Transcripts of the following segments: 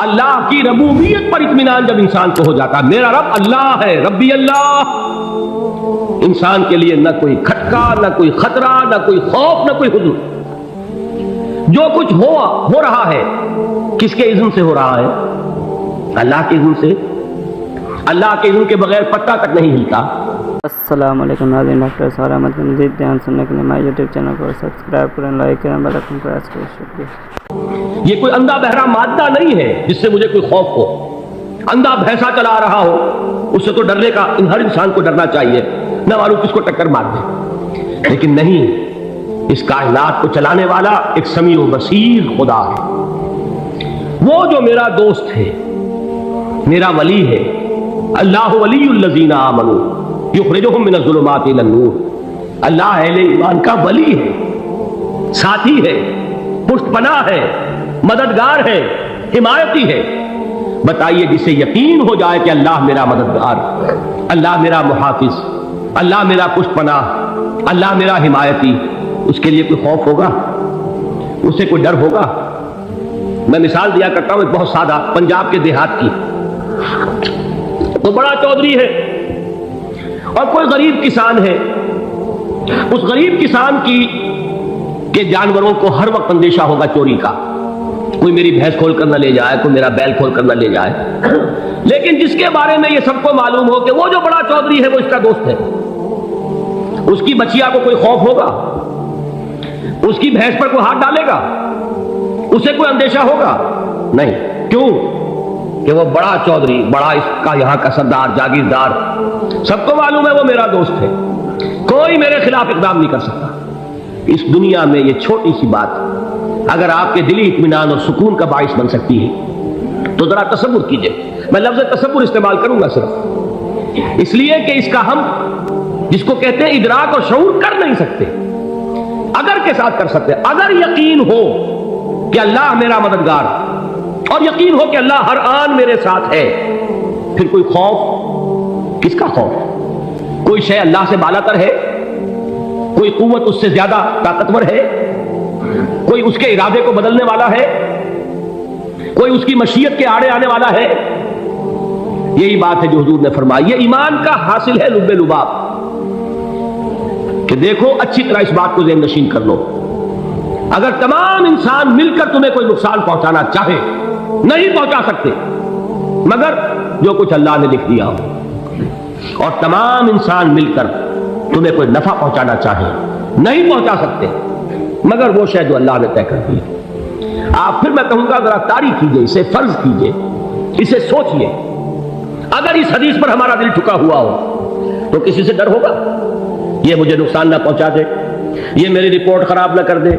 اللہ کی ربوبیت پر اطمینان جب انسان کو ہو جاتا، میرا رب اللہ ہے، ربی اللہ، انسان کے لیے نہ کوئی کھٹکا، نہ کوئی خطرہ، نہ کوئی خوف، نہ کوئی حزن۔ جو کچھ ہو رہا ہے کس کے اذن سے ہو رہا ہے؟ اللہ کے اذن سے۔ اللہ کے اذن کے بغیر پتا تک نہیں ہلتا۔ السلام علیکم ناظرین، ڈاکٹر سہر احمد کا مزید بیان سننے کے لیے ہمارے یوٹیوب چینل کو سبسکرائب کریں، لائک کریں، بیل آئکن پریس کریں۔ شکریہ۔ یہ کوئی اندھا بہرا مادہ نہیں ہے جس سے مجھے کوئی خوف ہو۔ اندھا بھینسا چلا رہا ہو اس سے تو ڈرنے کا ہر انسان کو ڈرنا چاہیے، نہ معلوم کس کو ٹکر مار دے، لیکن نہیں، اس کائنات کو چلانے والا ایک سمیع و بصیر خدا ہے۔ وہ جو میرا دوست ہے، میرا ولی ہے، اللہ ولی الذین آمنوا یخرجہم من الظلمات الی النور۔ اللہ اہل ایمان کا ولی ہے، ساتھی ہے، پشت پناہ ہے، مددگار ہے، حمایتی ہے۔ بتائیے جسے یقین ہو جائے کہ اللہ میرا مددگار، اللہ میرا محافظ، اللہ میرا پشت پناہ، اللہ میرا حمایتی، اس کے لیے کوئی خوف ہوگا؟ اسے کوئی ڈر ہوگا؟ میں مثال دیا کرتا ہوں ایک بہت سادہ، پنجاب کے دیہات کی۔ تو بڑا چودھری ہے اور کوئی غریب کسان ہے۔ اس غریب کسان کے جانوروں کو ہر وقت اندیشہ ہوگا چوری کا، کوئی میری بھینس کھول کر نہ لے جائے، کوئی میرا بیل کھول کر نہ لے جائے۔ لیکن جس کے بارے میں یہ سب کو معلوم ہو کہ وہ جو بڑا چودھری ہے وہ اس کا دوست ہے، اس کی بچیا کو کوئی خوف ہوگا؟ اس کی بھینس پر کوئی ہاتھ ڈالے گا؟ اسے کوئی اندیشہ ہوگا؟ نہیں۔ کیوں؟ کہ وہ بڑا چودھری، بڑا اس کا یہاں کا سردار، جاگیردار، سب کو معلوم ہے وہ میرا دوست ہے، کوئی میرے خلاف اقدام نہیں کر سکتا۔ اس دنیا میں یہ چھوٹی سی بات اگر آپ کے دلی اطمینان اور سکون کا باعث بن سکتی ہے تو ذرا تصور کیجئے۔ میں لفظ تصور استعمال کروں گا صرف اس لیے کہ اس کا ہم جس کو کہتے ہیں ادراک اور شعور کر نہیں سکتے، اگر کے ساتھ کر سکتے۔ اگر یقین ہو کہ اللہ میرا مددگار اور یقین ہو کہ اللہ ہر آن میرے ساتھ ہے، پھر کوئی خوف؟ کس کا خوف؟ کوئی شے اللہ سے بالا تر ہے؟ کوئی قوت اس سے زیادہ طاقتور ہے؟ کوئی اس کے ارادے کو بدلنے والا ہے؟ کوئی اس کی مشیت کے آڑے آنے والا ہے؟ یہی بات ہے جو حضور نے فرمائی۔ یہ ایمان کا حاصل ہے لب لباب، کہ دیکھو اچھی طرح اس بات کو ذہن نشین کر لو، اگر تمام انسان مل کر تمہیں کوئی نقصان پہنچانا چاہے نہیں پہنچا سکتے مگر جو کچھ اللہ نے لکھ دیا ہو، اور تمام انسان مل کر تمہیں کوئی نفع پہنچانا چاہے نہیں پہنچا سکتے مگر وہ شے جو اللہ نے طے کر دی۔ آپ پھر میں کہوں گا ذرا تاریخ کیجئے، اسے فرض کیجئے، اسے سوچئے۔ اگر اس حدیث پر ہمارا دل ٹھکا ہوا ہو تو کسی سے ڈر ہوگا؟ یہ مجھے نقصان نہ پہنچا دے، یہ میری رپورٹ خراب نہ کر دے،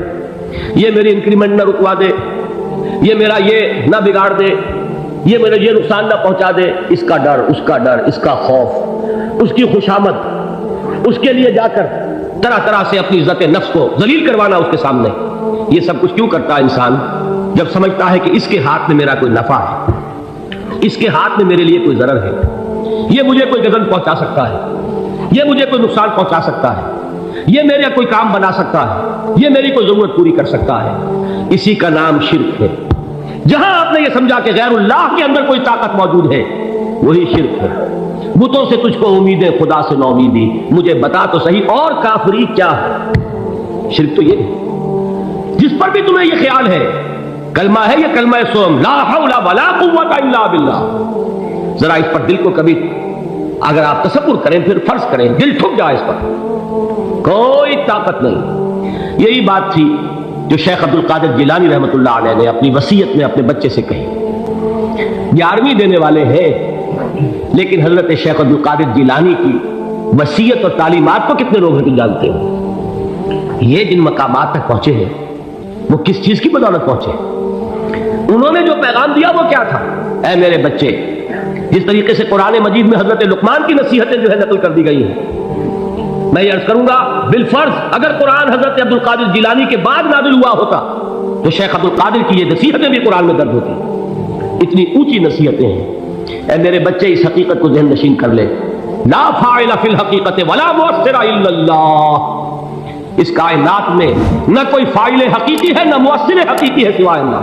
یہ میری انکریمنٹ نہ رکوا دے، یہ میرا یہ نہ بگاڑ دے، یہ میرے یہ نقصان نہ پہنچا دے۔ اس کا ڈر، اس کا ڈر، اس کا خوف، اس کی خوشامد، اس کے لیے جا کر طرح طرح سے اپنی عزت نفس کو ذلیل کروانا اس کے سامنے، یہ سب کچھ کیوں کرتا ہے انسان؟ جب سمجھتا ہے کہ اس کے ہاتھ میں میرا کوئی نفع ہے، اس کے ہاتھ میں میرے لیے کوئی ضرر ہے، یہ مجھے کوئی غضب پہنچا سکتا ہے، یہ مجھے کوئی نقصان پہنچا سکتا ہے، یہ میرا کوئی کام بنا سکتا ہے، یہ میری کوئی ضرورت پوری کر سکتا ہے، اسی کا نام شرک ہے۔ جہاں آپ نے یہ سمجھا کہ غیر اللہ کے اندر کوئی طاقت موجود ہے وہی شرک ہے۔ بتوں سے تجھ کو امیدیں، خدا سے نو امیدی، مجھے بتا تو صحیح اور کافری کیا ہے؟ شرک تو یہ ہے جس پر بھی تمہیں یہ خیال ہے کلمہ ہے، یہ کلمہ سوم، لا حول ولا قوت الا باللہ، ذرا اس پر دل کو کبھی اگر آپ تصور کریں، پھر فرض کریں، دل ٹھک جائے اس پر، کوئی طاقت نہیں۔ یہی بات تھی جو شیخ عبد القادر جیلانی رحمۃ اللہ علیہ نے اپنی وصیت میں اپنے بچے سے کہی۔ 11ویں دینے والے ہیں لیکن حضرت شیخ عبد القادر جیلانی کی وصیت اور تعلیمات کو کتنے لوگ جانتے ہیں؟ یہ جن مقامات تک پہنچے ہیں وہ کس چیز کی بدولت پہنچے؟ انہوں نے جو پیغام دیا وہ کیا تھا؟ اے میرے بچے، جس طریقے سے قرآن مجید میں حضرت لقمان کی نصیحتیں جو ہے نقل کر دی گئی ہیں، میں یہ عرض کروں گا بالفرض اگر قرآن حضرت عبد القادر جیلانی کے بعد نازل ہوا ہوتا تو شیخ عبد القادر کی یہ نصیحتیں بھی قرآن میں درج ہوتی۔ اتنی اونچی نصیحتیں ہیں۔ اے میرے بچے، اس حقیقت کو ذہن نشین کر لے، لا فاعل فی الحقیقت ولا مؤثر الا اللہ، اس کائنات میں نہ کوئی فاعل حقیقی ہے نہ مؤثر حقیقی ہے سوائے اللہ۔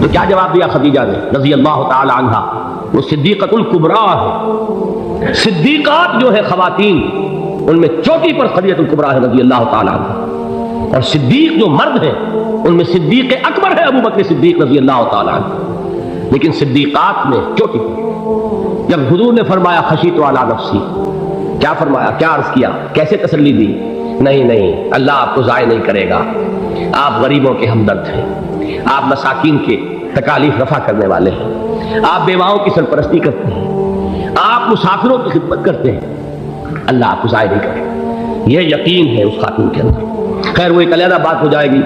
تو کیا جواب دیا خدیجہ نے رضی اللہ تعالی عنہا؟ وہ صدیقۃ الکبریٰ ہے، صدیقات جو ہے خواتین ان میں چوٹی پر خدیجہ الکبریٰ ہے رضی اللہ تعالی عنہ، اور صدیق جو مرد ہیں ان میں صدیق اکبر ہے ابو بکر صدیق رضی اللہ تعالی عنہ، لیکن صدیقات میں چوٹی پر۔ جب حضور نے فرمایا خشیت علی نفسی، کیا فرمایا، کیا عرض کیا، کیسے تسلی دی؟ نہیں اللہ آپ کو ضائع نہیں کرے گا، آپ غریبوں کے ہمدرد ہیں، آپ مساکین کے تکالیف رفع کرنے والے ہیں، آپ بیواؤں کی سرپرستی کرتے ہیں، آپ مسافروں کی خدمت کرتے ہیں، اللہ آپ کو ضائع نہیں کرے گا۔ یہ یقین ہے اس خاتون کے اندر۔ خیر وہ ایک علیحدہ بات ہو جائے گی۔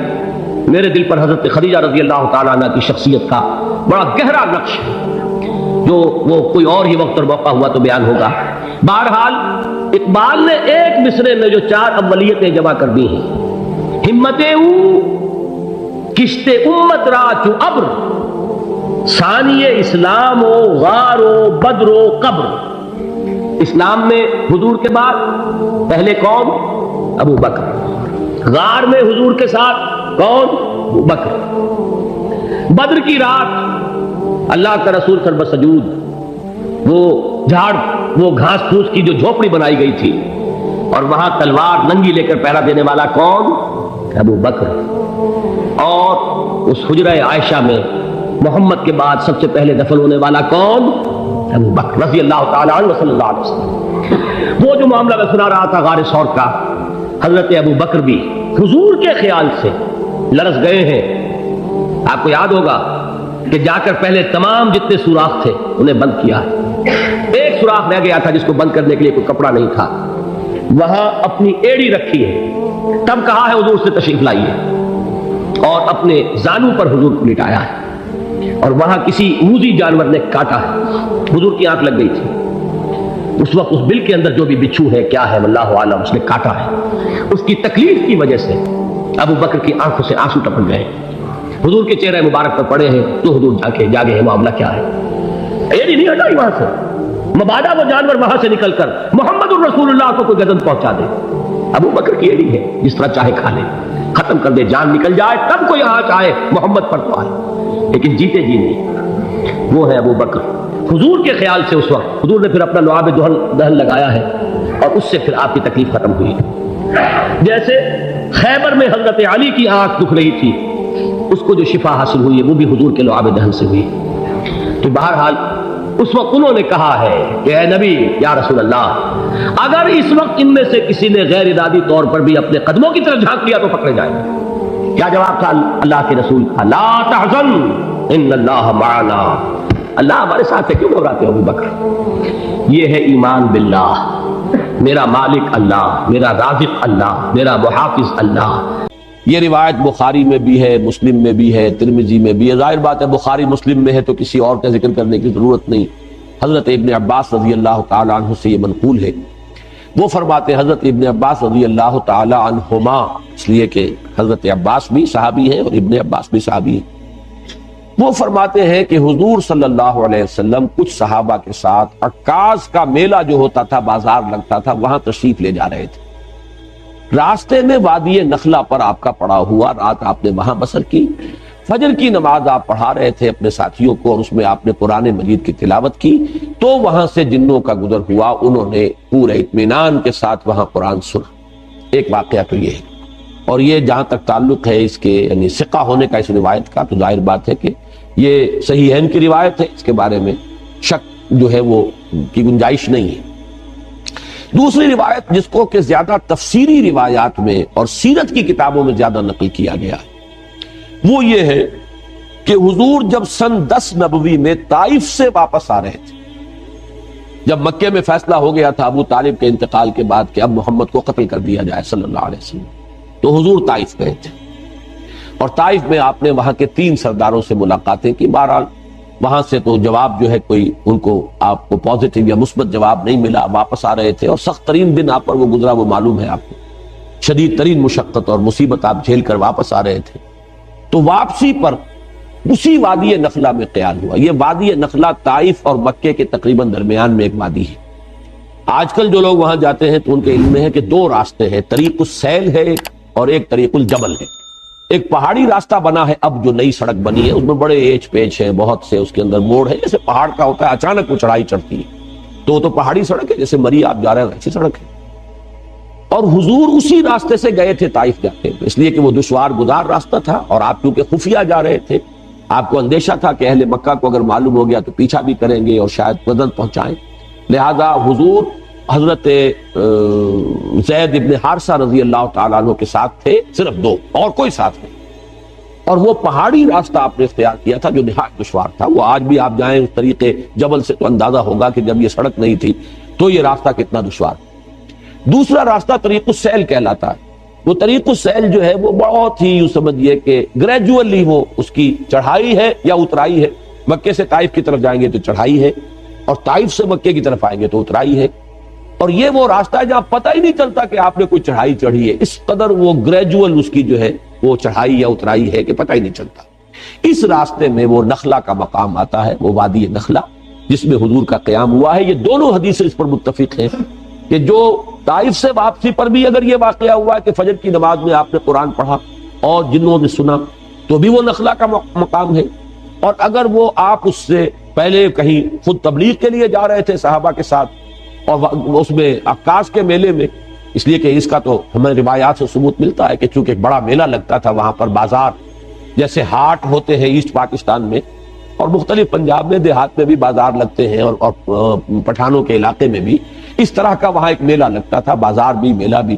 میرے دل پر حضرت خدیجہ رضی اللہ تعالیٰ عنہ کی شخصیت کا بڑا گہرا نقش ہے، جو وہ کوئی اور ہی وقت اور موقع ہوا تو بیان ہوگا۔ بہرحال اقبال نے ایک مصرے میں جو 4 اولیتیں جمع کر دی ہیں، ہمت او کشت امت را چو ابر، ثانی اسلام و غار و بدر و قبر۔ اسلام میں حضور کے بعد پہلے کون؟ ابو بکر۔ غار میں حضور کے ساتھ کون؟ ابو بکر۔ بدر کی رات اللہ کا رسول سرب سجود، وہ جھاڑ، وہ گھاس پھوس کی جو جھوپڑی بنائی گئی تھی، اور وہاں تلوار ننگی لے کر پہرا دینے والا کون؟ ابو بکر۔ اور اس حجرہ عائشہ میں محمد کے بعد سب سے پہلے دفن ہونے والا کون؟ ابو بکر رضی اللہ تعالی عنہ صلی اللہ علیہ وسلم۔ وہ جو معاملہ میں سنا رہا تھا غار ثور کا، حضرت ابو بکر بھی حضور کے خیال سے لرز گئے ہیں۔ آپ کو یاد ہوگا کہ جا کر پہلے تمام جتنے سوراخ تھے انہیں بند کیا ہے، ایک سوراخ رہ گیا تھا جس کو بند کرنے کے لیے کوئی کپڑا نہیں تھا، وہاں اپنی ایڑی رکھی ہے، تب کہا ہے حضور سے تشریف لائیے، اور اپنے زانو پر حضور کو لٹایا ہے، اور وہاں کسی موذی جانور نے کاٹا ہے، حضور کی آنکھ لگ گئی تھی، اس وقت اس بل کے اندر جو بھی بچھو ہے کیا ہے واللہ عالم، اس نے کاٹا ہے، اس کی تکلیف کی وجہ سے ابو بکر کی آنکھوں سے آنسو ٹپک گئے، حضور کے چہرے مبارک پر پڑے ہیں، تو حضور جاگے ہیں، معاملہ کیا ہے؟ ایڑی نہیں ہٹائی وہاں سے، مبادا وہ جانور وہاں سے نکل کر محمد الرسول اللہ کو کوئی گزن پہنچا دے، ابو بکر کی ایڑی ہے، جس طرح چاہے کھا لے، ختم کر دے، جان نکل جائے تب کوئی آنچ آئے محمد پر تو آئے، لیکن جیتے جی نہیں۔ وہ ہے ابو بکر۔ حضور کے خیال سے اس وقت حضور نے پھر اپنا لعاب دہن لگایا ہے، اور اس سے پھر آپ کی تکلیف ختم ہوئی ہے۔ جیسے خیبر میں حضرت علی کی آنکھ دکھ رہی تھی، اس کو جو شفا حاصل ہوئی ہے وہ بھی حضور کے لعاب دہن سے ہوئی۔ تو بہرحال اس وقت انہوں نے کہا ہے کہ اے نبی یا رسول اللہ، اگر اس وقت ان میں سے کسی نے غیر ارادی طور پر بھی اپنے قدموں کی طرف جھانک لیا تو پکڑے جائیں گے۔ کیا جواب تھا اللہ کے رسول کا؟ لا تحزن ان اللہ معنا، اللہ ہمارے ساتھ ہے، کیوں گھبراتے ہو ابو بکر؟ یہ ہے ایمان باللہ، میرا مالک اللہ، میرا رازق اللہ، میرا محافظ اللہ۔ یہ روایت بخاری میں بھی ہے، مسلم میں بھی ہے، ترمذی میں بھی ہے۔ ظاہر بات ہے بخاری مسلم میں ہے تو کسی اور کا ذکر کرنے کی ضرورت نہیں۔ حضرت ابن عباس رضی اللہ تعالی عنہ سے یہ منقول ہے، وہ فرماتے ہیں، حضرت ابن عباس رضی اللہ تعالی عنہما، اس لیے کہ حضرت عباس بھی صحابی ہیں اور ابن عباس بھی صحابی ہیں، وہ فرماتے ہیں کہ حضور صلی اللہ علیہ وسلم کچھ صحابہ کے ساتھ عکاظ کا میلہ جو ہوتا تھا، بازار لگتا تھا، وہاں تشریف لے جا رہے تھے۔ راستے میں وادی نخلہ پر آپ کا پڑا ہوا، رات آپ نے وہاں بسر کی، فجر کی نماز آپ پڑھا رہے تھے اپنے ساتھیوں کو، اور اس میں آپ نے قرآن مجید کی تلاوت کی، تو وہاں سے جنوں کا گزر ہوا، انہوں نے پورے اطمینان کے ساتھ وہاں قرآن سنا۔ ایک واقعہ تو یہ ہے، اور یہ جہاں تک تعلق ہے اس کے یعنی ثقہ ہونے کا اس روایت کا، تو ظاہر بات ہے کہ یہ صحیحین کی روایت ہے، اس کے بارے میں شک جو ہے وہ کی گنجائش نہیں ہے۔ دوسری روایت جس کو کہ زیادہ تفسیری روایات میں اور سیرت کی کتابوں میں زیادہ نقل کیا گیا ہے، وہ یہ ہے کہ حضور جب سن 10 نبوی میں طائف سے واپس آ رہے تھے، جب مکے میں فیصلہ ہو گیا تھا ابو طالب کے انتقال کے بعد کہ اب محمد کو قتل کر دیا جائے صلی اللہ علیہ وسلم، تو حضور طائف گئے تھے، اور طائف میں آپ نے وہاں کے 3 سرداروں سے ملاقاتیں کی۔ بہرحال وہاں سے تو جواب جو ہے کوئی ان کو آپ کو پازیٹیو یا مثبت جواب نہیں ملا، واپس آ رہے تھے، اور سخت ترین دن آپ پر وہ گزرا، وہ معلوم ہے آپ کو، شدید ترین مشقت اور مصیبت آپ جھیل کر واپس آ رہے تھے۔ تو واپسی پر اسی وادی نخلہ میں قیام ہوا۔ یہ وادی نخلہ طائف اور مکے کے تقریباً درمیان میں ایک وادی ہے۔ آج کل جو لوگ وہاں جاتے ہیں تو ان کے علم میں ہے کہ 2 راستے ہیں، طریق السیل ہے اور ایک طریق الجبل ہے۔ ایک پہاڑی راستہ بنا ہے اب جو نئی سڑک بنی ہے، اس میں بڑے ایچ پیچ ہیں، بہت سے اس کے اندر موڑ ہے، جیسے پہاڑ کا ہوتا ہے اچانک وہ چڑھائی چڑھتی ہے، تو پہاڑی سڑک ہے، جیسے مری آپ جا رہے ہیں ایسی سڑک ہے۔ اور حضور اسی راستے سے گئے تھے طائف جاتے، اس لیے کہ وہ دشوار گزار راستہ تھا، اور آپ کیونکہ خفیہ جا رہے تھے، آپ کو اندیشہ تھا کہ اہل مکہ کو اگر معلوم ہو گیا تو پیچھا بھی کریں گے اور شاید مدد پہنچائیں، لہذا حضور حضرت زید ابن حارثہ رضی اللہ تعالیٰ عنہ کے ساتھ تھے، صرف دو، اور کوئی ساتھ نہیں، اور وہ پہاڑی راستہ آپ نے اختیار کیا تھا جو نہایت دشوار تھا۔ وہ آج بھی آپ جائیں اس طریقے جبل سے تو اندازہ ہوگا کہ جب یہ سڑک نہیں تھی تو یہ راستہ کتنا دشوار۔ دوسرا راستہ طریق السیل کہلاتا ہے۔ وہ طریق السیل جو ہے وہ بہت ہی یوں سمجھیے کہ گریجولی وہ اس کی چڑھائی ہے یا اترائی ہے، مکے سے طائف کی طرف جائیں گے تو چڑھائی ہے، اور طائف سے مکے کی طرف آئیں گے تو اترائی ہے، اور یہ وہ راستہ ہے جہاں پتہ ہی نہیں چلتا کہ آپ نے کوئی چڑھائی چڑھی ہے، اس قدر وہ گریجول اس کی جو ہے وہ چڑھائی یا اترائی ہے کہ پتہ ہی نہیں چلتا۔ اس راستے میں وہ نخلا کا مقام آتا ہے، وہ وادی نخلا جس میں حضور کا قیام ہوا ہے۔ یہ دونوں حدیثیں اس پر متفق ہیں کہ جو طائف سے واپسی پر بھی اگر یہ واقعہ ہوا ہے کہ فجر کی نماز میں آپ نے قرآن پڑھا اور جنوں نے سنا تو بھی وہ نخلا کا مقام ہے، اور اگر وہ آپ اس سے پہلے کہیں خود تبلیغ کے لیے جا رہے تھے صحابہ کے ساتھ، اور اس میں عکاس کے میلے میں، اس لیے کہ اس کا تو ہمیں روایات سے ثبوت ملتا ہے کہ چونکہ ایک بڑا میلہ لگتا تھا وہاں پر، بازار جیسے ہاٹ ہوتے ہیں ایسٹ پاکستان میں اور مختلف پنجاب میں دیہات میں بھی بازار لگتے ہیں، اور پٹھانوں کے علاقے میں بھی اس طرح کا وہاں ایک میلہ لگتا تھا، بازار بھی میلہ بھی،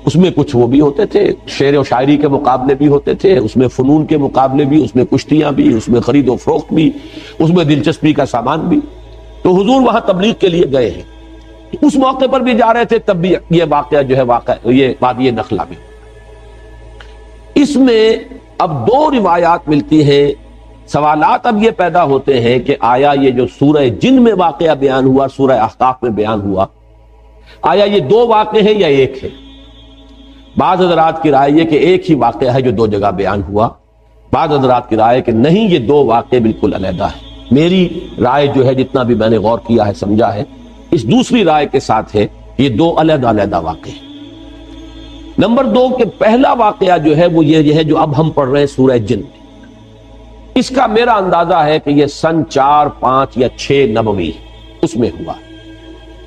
اس میں کچھ وہ بھی ہوتے تھے، شعر و شاعری کے مقابلے بھی ہوتے تھے، اس میں فنون کے مقابلے بھی، اس میں کشتیاں بھی، اس میں خرید و فروخت بھی، اس میں دلچسپی کا سامان بھی۔ تو حضور وہاں تبلیغ کے لیے گئے ہیں، اس موقع پر بھی جا رہے تھے، تب بھی یہ واقعہ جو ہے یہ وادی نخلا میں۔ اس میں اب دو روایات ملتی ہیں، سوالات اب یہ پیدا ہوتے ہیں کہ آیا یہ جو سورہ جن میں واقعہ بیان ہوا، سورہ احقاف میں بیان ہوا، آیا یہ دو واقعے ہیں یا ایک ہے؟ بعض حضرات کی رائے یہ کہ ایک ہی واقعہ ہے جو دو جگہ بیان ہوا، بعض حضرات کی رائے کہ نہیں، یہ دو واقعے بالکل علیحدہ ہیں۔ میری رائے جو ہے، جتنا بھی میں نے غور کیا ہے سمجھا ہے، اس دوسری رائے کے ساتھ ہے یہ دو علیحدہ علیحدہ واقعے ہیں۔ نمبر دو کہ پہلا واقعہ جو ہے وہ یہ ہے جو اب ہم پڑھ رہے ہیں سورہ جن، اس کا میرا اندازہ ہے کہ یہ سن 4، 5 یا 6 نبوی اس میں ہوا۔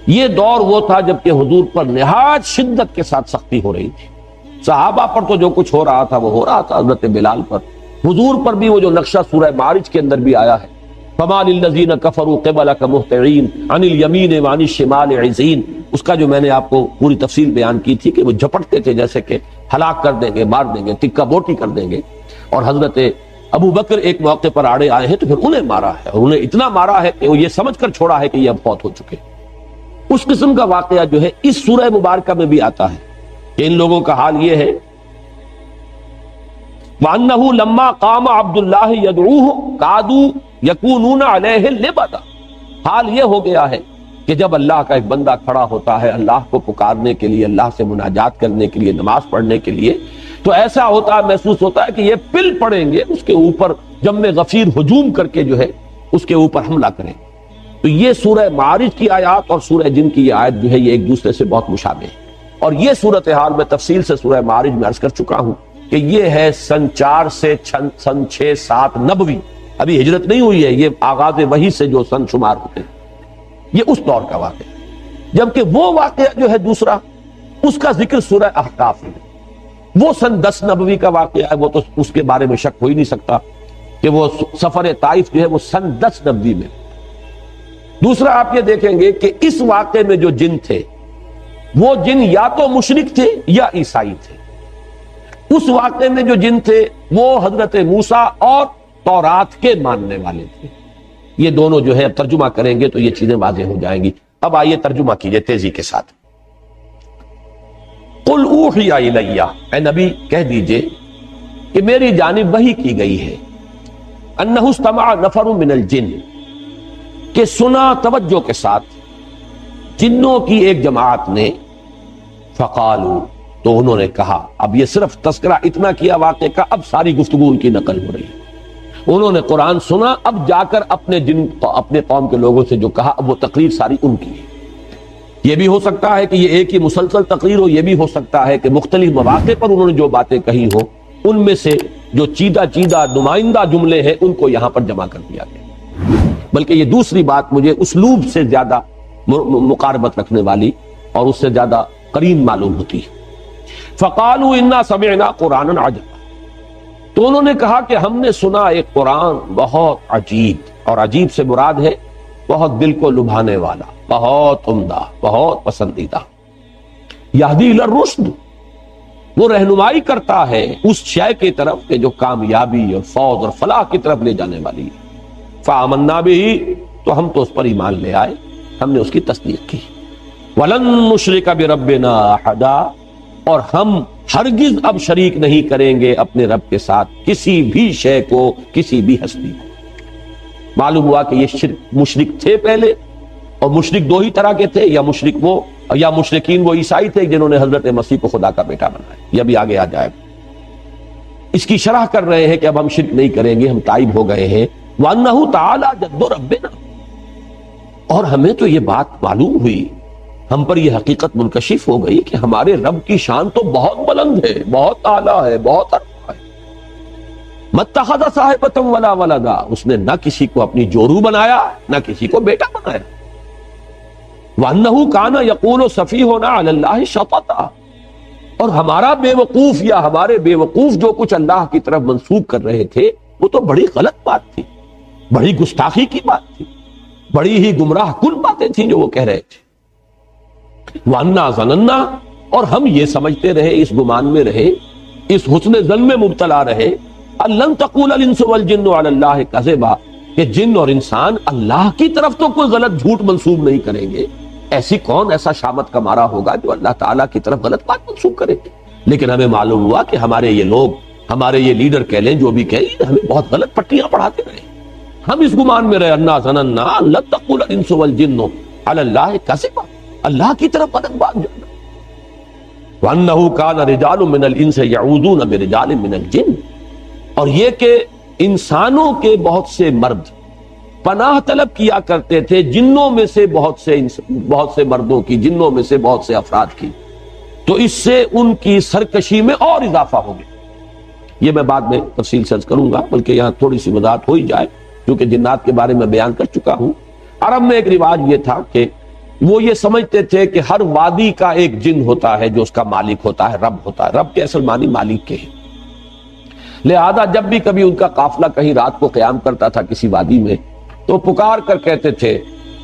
یہ دور وہ تھا جب کہ حضور پر نہایت شدت کے ساتھ سختی ہو رہی تھی، صحابہ پر تو جو کچھ ہو رہا تھا وہ ہو رہا تھا، حضرت بلال پر، حضور پر بھی وہ جو نقشہ سورہ معارج کے اندر بھی آیا ہے، فَمَا لِلَّذِينَ كَفَرُوا قِبَلَكَ مُهْطِعِينَ عَنِ الْيَمِينِ وَعَنِ الشِّمَالِ عِزِينَ، اس کا جو میں نے آپ کو پوری تفصیل بیان کی تھی کہ وہ جھپٹتے تھے جیسے کہ ہلاک کر دیں گے، مار دیں گے، ٹکا بوٹی کر دیں گے، اور حضرت ابو بکر ایک موقع پر آڑے آئے ہیں تو پھر انہیں مارا ہے، اور انہیں اتنا مارا ہے کہ وہ یہ سمجھ کر چھوڑا ہے کہ یہ اب فوت ہو چکے۔ اس قسم کا واقعہ جو ہے اس سورہ مبارکہ میں بھی آتا ہے کہ ان لوگوں کا حال یہ ہے، وَأَنَّهُ لَمَّا قَامَ عَبْدُ اللَّهِ يَدْعُوهُ كَادُوا يَكُونُونَ عَلَيْهِ لِبَدًا، حال یہ ہو گیا ہے کہ جب اللہ کا ایک بندہ کھڑا ہوتا ہے اللہ کو پکارنے کے لیے، اللہ سے مناجات کرنے کے لیے، نماز پڑھنے کے لیے، تو ایسا ہوتا ہے، محسوس ہوتا ہے کہ یہ پل پڑیں گے اس کے اوپر، جم غفیر ہجوم کر کے جو ہے اس کے اوپر حملہ کریں۔ تو یہ سورہ معارج کی آیات اور سورہ جن کی یہ آیت جو ہے یہ ایک دوسرے سے بہت مشابہ ہے، اور یہ صورتحال میں تفصیل سے سورہ معارج میں عرض کر چکا ہوں کہ یہ ہے سن 4 سے سن 6، 7 نبوی، ابھی ہجرت نہیں ہوئی ہے، یہ آغاز وحی سے جو سن شمار ہوتے ہیں، یہ اس دور کا واقعہ ہے۔ جبکہ وہ واقعہ جو ہے دوسرا، اس کا ذکر سورہ احقاف میں، وہ سن 10 نبوی کا واقعہ ہے، وہ تو اس کے بارے میں شک ہو ہی نہیں سکتا کہ وہ سفر طائف جو ہے وہ سن 10 نبوی میں۔ دوسرا آپ یہ دیکھیں گے کہ اس واقعے میں جو جن تھے وہ جن یا تو مشرک تھے یا عیسائی تھے۔ اس واقعے میں جو جن تھے وہ حضرت موسیٰ اور تورات کے ماننے والے تھے۔ یہ دونوں جو ہے ترجمہ کریں گے تو یہ چیزیں واضح ہو جائیں گی۔ اب آئیے ترجمہ کیجئے تیزی کے ساتھ۔ قل اوحی الی، اے نبی کہہ دیجئے کہ میری جانب وحی کی گئی ہے، انہ استمع نفر من الجن، کہ سنا توجہ کے ساتھ جنوں کی ایک جماعت نے، فقالو، تو انہوں نے کہا، اب یہ صرف تذکرہ اتنا کیا واقعے کا، اب ساری گفتگو ان کی نقل ہو رہی ہے۔ انہوں نے قرآن سنا، اب جا کر اپنے قوم کے لوگوں سے جو کہا، اب وہ تقریر ساری ان کی ہے۔ یہ بھی ہو سکتا ہے کہ یہ ایک ہی مسلسل تقریر ہو، یہ بھی ہو سکتا ہے کہ مختلف مواقع پر انہوں نے جو باتیں کہی ہو، ان میں سے جو چیدہ چیدہ نمائندہ جملے ہیں ان کو یہاں پر جمع کر دیا گیا. بلکہ یہ دوسری بات مجھے اسلوب سے زیادہ مقاربت رکھنے والی اور اس سے زیادہ قرین معلوم ہوتی ہے. فقالوا انا سمعنا قرانا عجبا، تو انہوں نے کہا کہ ہم نے سنا ایک قرآن بہت عجیب، اور عجیب سے مراد ہے بہت دل کو لبھانے والا، بہت عمدہ، بہت پسندیدہ. یہدی الی الرشد، وہ رہنمائی کرتا ہے اس شے کی طرف کہ جو کامیابی اور فوز اور فلاح کی طرف لے جانے والی ہے. فآمنا بہ، تو ہم تو اس پر ایمان لے آئے، ہم نے اس کی تصدیق کی. ولن نشرک بربنا احدا، اور ہم ہرگز اب شریک نہیں کریں گے اپنے رب کے ساتھ کسی بھی شے کو، کسی بھی ہستی کو. معلوم ہوا کہ یہ مشرک تھے پہلے، اور مشرک دو ہی طرح کے تھے، یا مشرک وہ یا مشرکین وہ عیسائی تھے جنہوں نے حضرت مسیح کو خدا کا بیٹا بنایا. یہ بھی آگے آ جائے گا. اس کی شرح کر رہے ہیں کہ اب ہم شرک نہیں کریں گے، ہم تائب ہو گئے ہیں. وَأَنَّهُ تَعَالَى جَدُّ رَبِّنَا، اور ہمیں تو یہ بات معلوم ہوئی، ہم پر یہ حقیقت منکشف ہو گئی کہ ہمارے رب کی شان تو بہت بلند ہے، بہت اعلیٰ ہے، بہت عرفہ ہے. مَتَّخَذَ صَاحِبَةً وَلَا وَلَدًا، اس نے نہ کسی کو اپنی جورو بنایا نہ کسی کو بیٹا بنایا. وَأَنَّهُ كَانَ يَقُولُ سَفِيهُنَا عَلَى اللَّهِ شَطَطًا، اور ہمارا بے وقوف یا ہمارے بے وقوف جو کچھ اللہ کی طرف منسوب کر رہے تھے وہ تو بڑی غلط بات تھی، بڑی گستاخی کی بات تھی، بڑی ہی گمراہ کن باتیں تھیں جو وہ کہہ رہے تھے. وَأَنَّا ظَنَنَّا، اور ہم یہ سمجھتے رہے، اس گمان میں رہے، اس حسن ظن میں مبتلا رہے، أَلَّن تَقُولَ الْإِنسُ وَالْجِنُّ عَلَى اللَّهِ كَذِبًا، کہ جن اور انسان اللہ کی طرف تو کوئی غلط جھوٹ منسوب نہیں کریں گے. ایسی کون ایسا شامت کا مارا ہوگا جو اللہ تعالیٰ کی طرف غلط بات منسوب کرے. لیکن ہمیں معلوم ہوا کہ ہمارے یہ لوگ، ہمارے یہ لیڈر کہہ لیں جو بھی کہیں، ہمیں بہت غلط پٹیاں پڑھاتے رہے. ہم اس گمان میں رہے، انا ظننا لن تقول الانس والجن علی اللہ کذبا، اللہ کی طرف غلط بات جانا. وانه كان رجال من الانس يعوذون برجال من الجن، اور یہ کہ انسانوں کے بہت سے مرد پناہ طلب کیا کرتے تھے جنوں میں سے بہت سے مردوں کی، جنوں میں سے بہت سے افراد کی. تو اس سے ان کی سرکشی میں اور اضافہ ہو گیا. یہ میں بعد میں تفصیل سے عرض کروں گا، بلکہ یہاں تھوڑی سی وضاحت ہو ہی جائے کیونکہ جنات کے بارے میں بیان کر چکا ہوں. عرب میں ایک رواج یہ تھا کہ وہ یہ سمجھتے تھے کہ ہر وادی کا ایک جن ہوتا ہے جو اس کا مالک ہوتا ہے، رب ہوتا ہے. رب کے اصل معنی مالک کے ہیں. لہذا جب بھی کبھی ان کا قافلہ کہیں رات کو قیام کرتا تھا کسی وادی میں، تو پکار کر کہتے تھے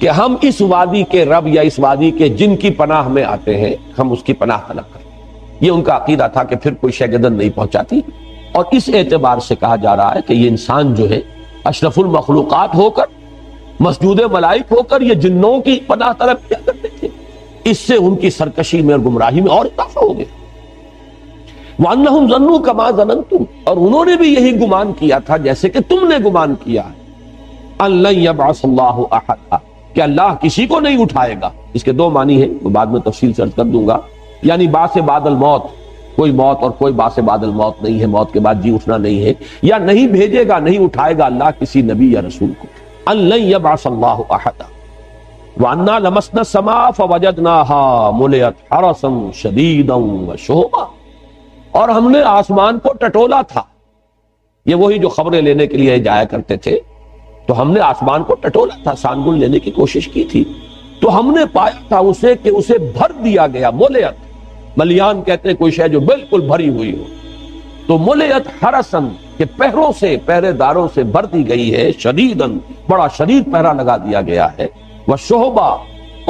کہ ہم اس وادی کے رب یا اس وادی کے جن کی پناہ میں آتے ہیں، ہم اس کی پناہ طلب کریں. یہ ان کا عقیدہ تھا کہ پھر کوئی شے گدن نہیں پہنچاتی. اور اس اعتبار سے کہا جا رہا ہے کہ یہ انسان جو ہے اشرف المخلوقات ہو کر، مسجود ملائک ہو کر، یہ جنوں کی پناہ طلب کیا کرتے تھے. اس سے ان کی سرکشی میں اور گمراہی میں اور اضافہ ہو گیا. وَأَنَّهُمْ ظَنُّوا كَمَا ظَنَنْتُمْ، اور انہوں نے بھی یہی گمان کیا تھا جیسے کہ تم نے گمان کیا ہے. أَن لَن يَبْعَثَ اللَّهُ أَحَدًا، کہ اللہ کسی کو نہیں اٹھائے گا. اس کے دو معنی ہیں، وہ بعد میں تفصیل سے عرض کر دوں گا. یعنی بعث بعد الموت، کوئی موت اور کوئی بعث بعد الموت نہیں ہے، موت کے بعد جی اٹھنا نہیں ہے. یا نہیں بھیجے گا، نہیں اٹھائے گا اللہ کسی نبی یا رسول کو. أَن لَن يَبْعَثَ اللَّهُ أَحَدًا وَأَنَّا لَمَسْنَا السَّمَاءَ فَوَجَدْنَاهَا مُلِئَتْ حَرَسًا شَدِيدًا وَشُهُبًا، اور ہم نے آسمان کو ٹٹولا تھا. یہ وہی جو خبریں لینے کے لیے جایا کرتے تھے، تو ہم نے آسمان کو ٹٹولا تھا، سانگل لینے کی کوشش کی تھی. تو ہم نے پایا تھا اسے کہ اسے بھر دیا گیا. ملیت، ملیان کہتے ہیں کوئی شے جو بالکل بھری ہوئی ہو. تو ملیت حرسن، کہ پہروں سے، پہرے داروں سے بھر دی گئی ہے. شدیدن، بڑا شدید پہرا لگا دیا گیا ہے. وشہبا،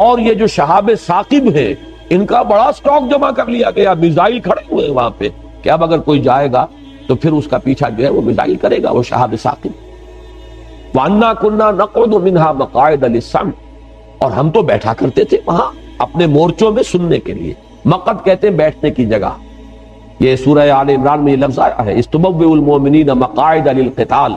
اور یہ جو شہاب ثاقب ہے ان کا بڑا سٹاک جمع کر لیا گیا. میزائل کھڑے ہوئے وہاں پہ کہ اب اگر کوئی جائے گا تو پھر اس کا پیچھا جو ہے وہ میزائل کرے گا، وہ شہاب ثاقب. وَأَنَّا كُنَّا نَقْعُدُ مِنْهَا مَقَاعِدَ لِلسَّمْعِ، اور ہم تو بیٹھا کرتے تھے وہاں اپنے مورچوں میں سننے کے لیے. مقعد کہتے ہیں بیٹھنے کی جگہ. یہ سورہ آل عمران میں یہ لفظ آیا ہے، اِسْتُبَوِّئُ الْمُؤْمِنِينَ مَقَاعِدَ لِلْقِتَالِ.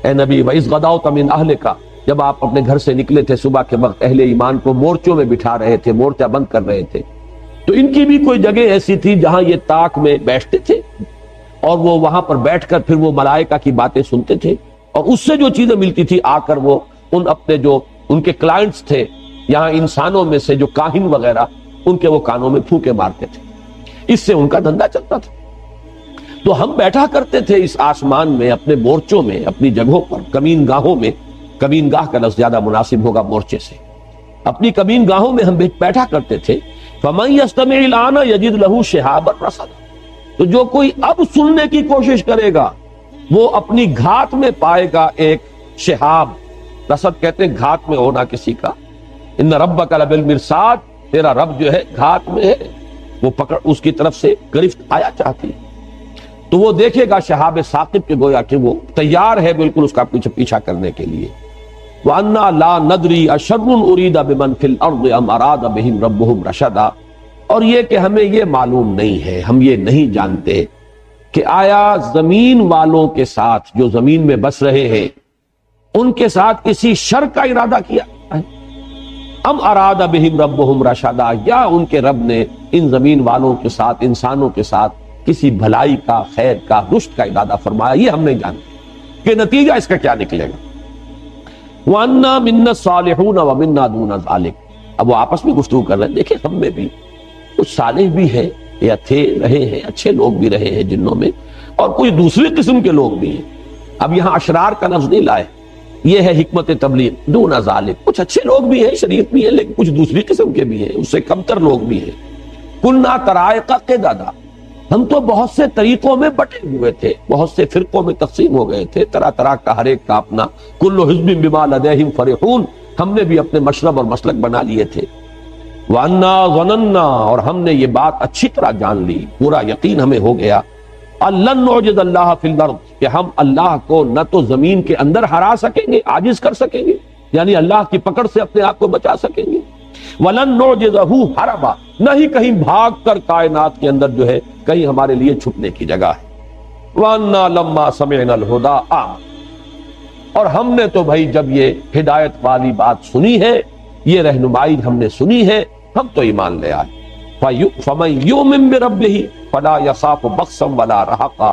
اے نبی وَإِذْ غَدَوْتَ مِنْ أَهْلِكَ، جب آپ اپنے گھر سے نکلے تھے صبح کے وقت، اہل ایمان کو مورچوں میں بٹھا رہے تھے، مورچہ بند کر رہے تھے. تو ان کی بھی کوئی جگہ ایسی تھی جہاں یہ طاق میں بیٹھتے تھے، اور وہ وہاں پر بیٹھ کر پھر وہ ملائکہ کی باتیں سنتے تھے. اور اس سے جو چیزیں ملتی تھی آ کر وہ ان اپنے جو ان کے کلائنٹس تھے یہاں انسانوں میں سے جو کاہن وغیرہ، ان کے وہ کانوں میں پھونکے مارتے تھے. اس سے ان کا دھندا چلتا تھا. تو ہم بیٹھا کرتے تھے اس آسمان میں اپنے مورچوں میں، اپنی جگہوں پر، کمین گاہوں میں، کمین گاہ کا لفظ زیادہ مناسب ہوگا مورچے سے، اپنی کمین گاہوں میں ہم بیٹھا کرتے تھے۔ فَمَن يَسْتَمِعِ الْآنَ يَجِدْ لَهُ شِهَابًا رَصَدًا، تو جو کوئی اب سننے کی کوشش کرے گا وہ اپنی گھات میں پائے گا ایک شہاب، رصد کہتے ہیں گھات میں ہونا کسی کا، ان ربک لبالمرصاد، تیرا رب جو ہے گھات میں ہے، وہ پکڑ اس کی طرف سے گرفت آیا چاہتی ہے، تو وہ دیکھے گا شہاب ثاقب کے گویا کہ وہ تیار ہے بالکل اس کا پیچھا کرنے کے لیے۔ وَأَنَّا لَا نَدْرِي أَشَرٌ أُرِيدَ بِمَنْ فِي الْأَرْضِ أَمْ أَرَادَ بِهِمْ رَبُّهُمْ رَشَدًا، اور یہ کہ ہمیں یہ معلوم نہیں ہے، ہم یہ نہیں جانتے کہ آیا زمین والوں کے ساتھ جو زمین میں بس رہے ہیں ان کے ساتھ کسی شر کا ارادہ کیا ہے، ام اراد بہم ربہم رشدا، یا ان کے رب نے ان زمین والوں کے ساتھ، انسانوں کے ساتھ کسی بھلائی کا، خیر کا، رشد کا ارادہ فرمایا، یہ ہم نہیں جانتے کہ نتیجہ اس کا کیا نکلے گا۔ وَأَنَّا مِنَّا الصَّالِحُونَ وَمِنَّا دُونَ ذَلِكَ، اب وہ آپس میں گفتگو کر رہے ہیں، دیکھیں ہم میں بھی کچھ صالح بھی ہیں یا تھے، رہے ہیں، اچھے لوگ بھی رہے ہیں جنوں میں، اور کچھ دوسری قسم کے لوگ بھی ہیں۔ اب یہاں اشرار کا لفظ نہیں لائے، یہ ہے حکمت تبلیغ، دون ذالک، کچھ اچھے لوگ بھی ہیں، شریف بھی ہیں، لیکن کچھ دوسری قسم کے بھی ہیں، اس سے کمتر لوگ بھی ہیں۔ کلنا طرائق قددا، ہم تو بہت سے طریقوں میں بٹے ہوئے تھے، بہت سے فرقوں میں تقسیم ہو گئے تھے، طرح طرح کا ہر ایک کا اپنا، کل حزب بما لدیہم فرحون، ہم نے بھی اپنے مشرب اور مسلک بنا لیے تھے۔ وَأَنَّا ظَنَنَّا، اور ہم نے یہ بات اچھی طرح جان لی، پورا یقین ہمیں ہو گیا، أَلَّن نُعْجِزَ اللَّهَ فِي الْأَرْضِ، کہ ہم اللہ کو نہ تو زمین کے اندر ہرا سکیں گے، عاجز کر سکیں گے، یعنی اللہ کی پکڑ سے اپنے آپ کو بچا سکیں گے، وَلَن نُعْجِزَهُ هَرَبًا، نہ ہی کہیں بھاگ کر کائنات کے اندر جو ہے کہیں ہمارے لیے چھپنے کی جگہ ہے۔ وَأَنَّا لَمَّا سَمِعْنَا الْهُدَىٰ آمَنَّا، اور ہم نے تو بھائی جب یہ ہدایت والی بات سنی ہے، یہ رہنمائی ہم نے سنی ہے، ہم تو ایمان لے آئے۔ فَمَن يُؤْمِن بِرَبِّهِ فَلَا يَخَافُ بَخْسًا وَلَا رَهَقًا،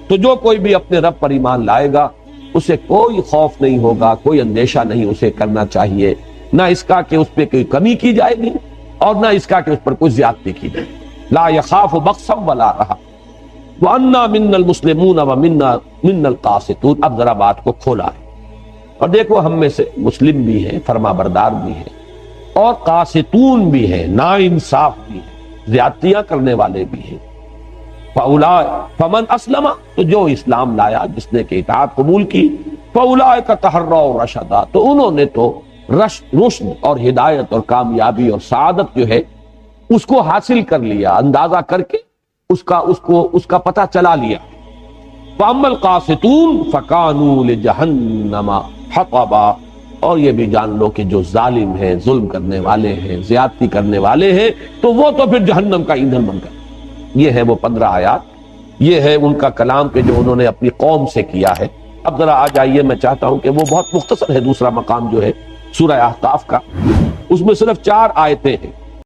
تو جو کوئی بھی اپنے رب پر ایمان لائے گا اسے کوئی خوف نہیں ہوگا، کوئی اندیشہ نہیں اسے کرنا چاہیے، نہ اس کا کہ اس پہ کوئی کمی کی جائے گی اور نہ اس کا کہ اس پر کوئی زیادتی کی جائے گی۔ لا يخاف بخسا ولا رهقا وَأَنَّا مِنَّا الْمُسْلِمُونَ وَمِنَّا الْقَاسِطُونَ، اب ذرا بات کو کھولا ہے، اور دیکھو ہم میں سے مسلم بھی ہیں، فرما بردار بھی ہیں، اور قاسطون بھی ہیں، نا انصاف بھی ہیں، زیادتیاں کرنے والے بھی ہیں۔ فَمَنْ أَسْلَمَ، تو جو اسلام لایا، جس نے کہ اطاعت قبول کی، فَأُولَٰئِكَ تَحَرَّوْا رَشَدًا، تو انہوں نے تو رشد اور ہدایت اور کامیابی اور سعادت جو ہے اس کو حاصل کر لیا، اندازہ کر کے اس کا پتہ چلا لیا۔ فَأَمَّا الْقَاسِطُونَ فَكَانُوا لِجَهَنَّمَ حَطَبًا، اور یہ بھی جان لو کہ جو ظالم ہیں، ظلم کرنے والے ہیں، زیادتی کرنے والے ہیں، تو وہ تو پھر جہنم کا ایندھن بن گئے۔ یہ ہے وہ 15 آیات، یہ ہے ان کا کلام کہ جو انہوں نے اپنی قوم سے کیا ہے۔ اب ذرا آ جائیے، میں چاہتا ہوں کہ وہ بہت مختصر ہے دوسرا مقام جو ہے سورہ احقاف کا، اس میں صرف 4 آیتیں ہیں۔